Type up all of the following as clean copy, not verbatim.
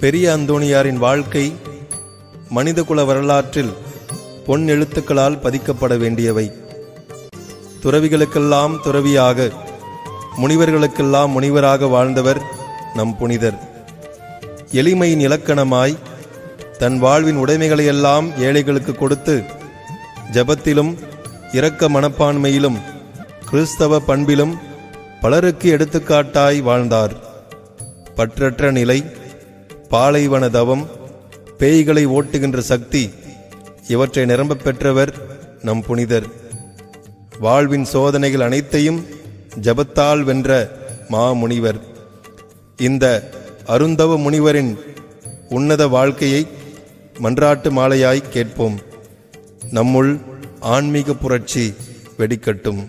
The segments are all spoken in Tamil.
பெரிய அந்தோணியாரின் வாழ்க்கை மனிதகுல வரலாற்றில் பொன் எழுத்துக்களால் பதிக்கப்பட வேண்டியவை. துறவிகளுக்கெல்லாம் துறவியாக, முனிவர்களுக்கெல்லாம் முனிவராக வாழ்ந்தவர் நம் புனிதர். எளிமையின் இலக்கணமாய் தன் வாழ்வின் உடைமைகளையெல்லாம் ஏழைகளுக்கு கொடுத்து, ஜபத்திலும் இரக்க மனப்பான்மையிலும் கிறிஸ்தவ பண்பிலும் பலருக்கு எடுத்துக்காட்டாய் வாழ்ந்தார். பற்றற்ற நிலை, பாலைவன தவம், பேய்களை ஓட்டுகின்ற சக்தி இவற்றை நிரம்ப பெற்றவர் நம் புனிதர். வாழ்வின் சோதனைகள் அனைத்தையும் ஜபத்தால் வென்ற மாமுனிவர். இந்த அருந்தவ முனிவரின் உன்னத வாழ்க்கையை மன்றாட்டு மாலையாய் கேட்போம். நம்முள் ஆன்மீக புரட்சி வெடிக்கட்டும்.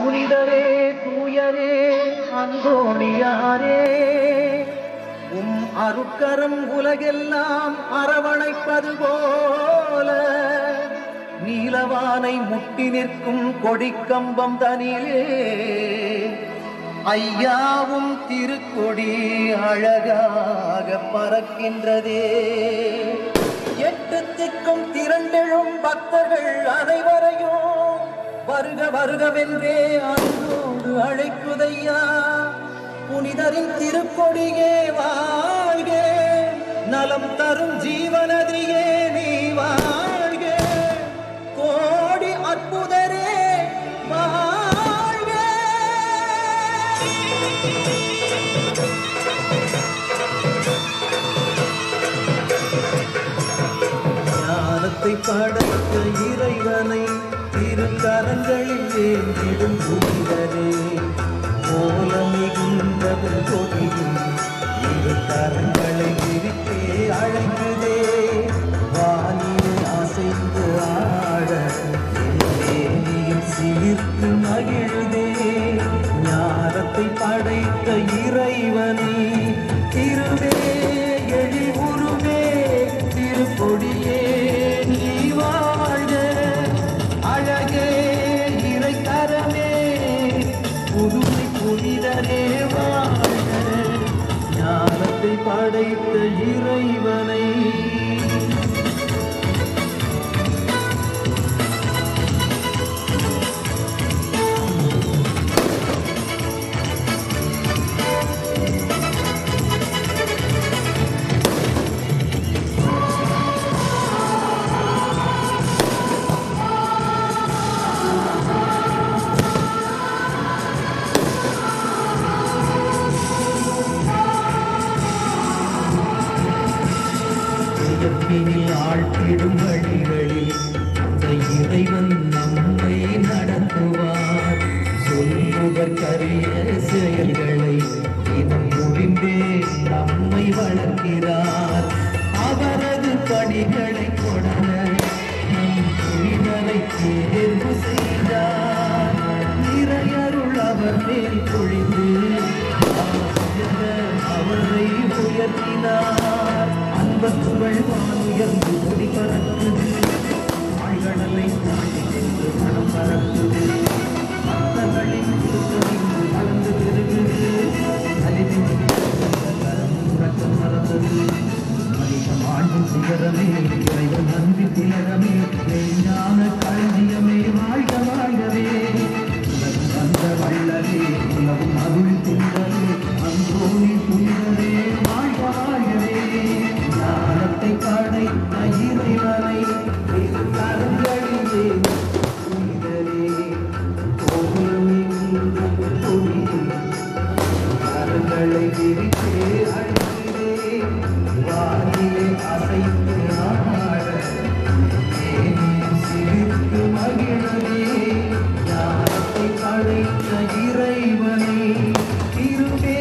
புனிதரே தூயரே அந்தோணியாரே, உம் அருட்கரம் உலகெல்லாம் அரவணைப்பது போல நீலவானை முட்டி நிற்கும் கொடிக்கம்பம் தனிலே ஐயாவும் திருக்கொடி அழகாக பறக்கின்றதே. எட்டு திக்கும் திரண்டெழும் பக்தர்கள் அனைவரையும் வருக வருகவென்றே அன்போடு அழைக்குதையா. புனிதரின் திருக்கொடியே வாழ்க, நலம் தரும் ஜீவநதியே நீ வாழ்க, கோடி அற்புதரே வாழ்க. ஞானத்தை படைத்த இறைவனை திருக்கரங்களில் ஏந்திடும் புனிதரே, போல மிகுந்தவன் கொடியும் இரு கரங்களை விரித்தே அழைக்குதே. வானில் அசைந்து ஆட ஏனியில் சிலிர்த்து மகிழுதே. ஞானத்தை படைத்த இறைவனை திருவே எழி உருவே திருக்கொடியே நீ வாழ்க, அழகே இறைக்கரமே புதுமை புனிதரே வாழ்க. ஞானத்தை படைத்த இறைவனை ஆழ்த்திடும் வழிகளில் அந்த இறைவன் நம்மை நடத்துவார். சொல்லுவதற்கரிய செயல்களை தினம் புரிந்தே நம்மை வளர்க்கிறார். அவரது பணிகளை தொடர நம் புனிதரை தேர்வு செய்தார். நிறையருள் அவர் மேல் பொழிந்து அவரை உயர்த்தினார். அன்பத்துகள் வானுயர்ந்து கொடி பறக்குது, ஆழ்கடலை தாண்டி சென்று மனம் பறக்குது. பக்தர்களின் திருத்தமிழ்ந்து கலந்து பெருகுது, அலிவின் உறக்கம் மறந்தது. மனிதம் ஆண்டும் சிகரமே இறைவன் அன்பு திலகமே ஞான களஞ்சியமே வாழ்க வாழ்கவே. வந்த வள்ளலே உலகம் அருள் தின்றே அந்தோணி புனிதரே வாழ்க வாழ்கவே. ஞானத்தை படைத்த இறைவனை திருக்கரங்களிலே புனிதரே கரங்களை விரித்தே அழைக்கிறே. வானிலே அசைத்து ஆட சிரித்து மகிழவே. ஞானத்தை படைத்த இறைவனை திருவே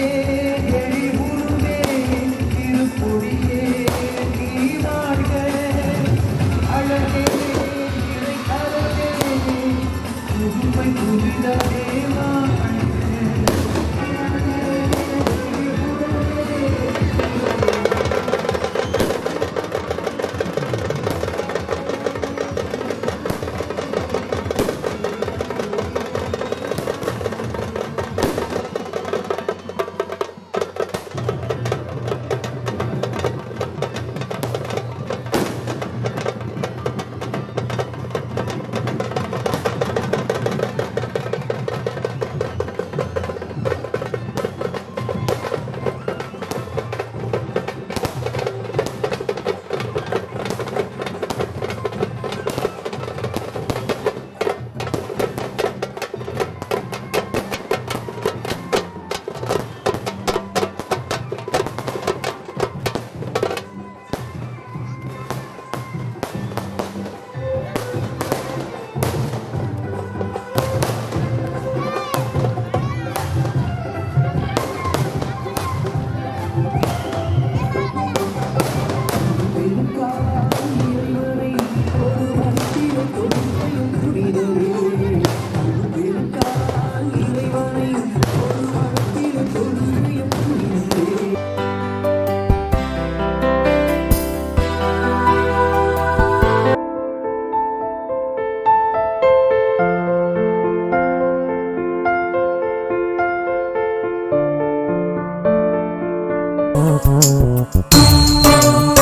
எழி உருவே திருப்பொடியே நீ வாழ்க, அழகே இறைக்கரமே புதுமை புனிதரே வாழ்க. Thank you.